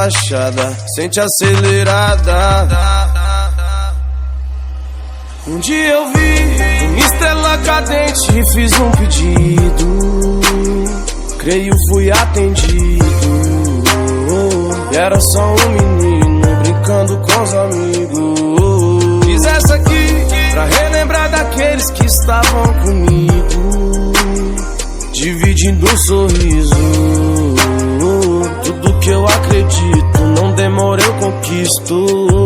relaxada, sente acelerada. Um dia eu vi uma estrela cadente e fiz um pedido. Creio fui atendido. Era só um menino brincando com os amigos. Fiz essa aqui pra relembrar daqueles que estavam comigo, dividindo um sorriso. Tudo que eu acredito, não demora eu conquisto.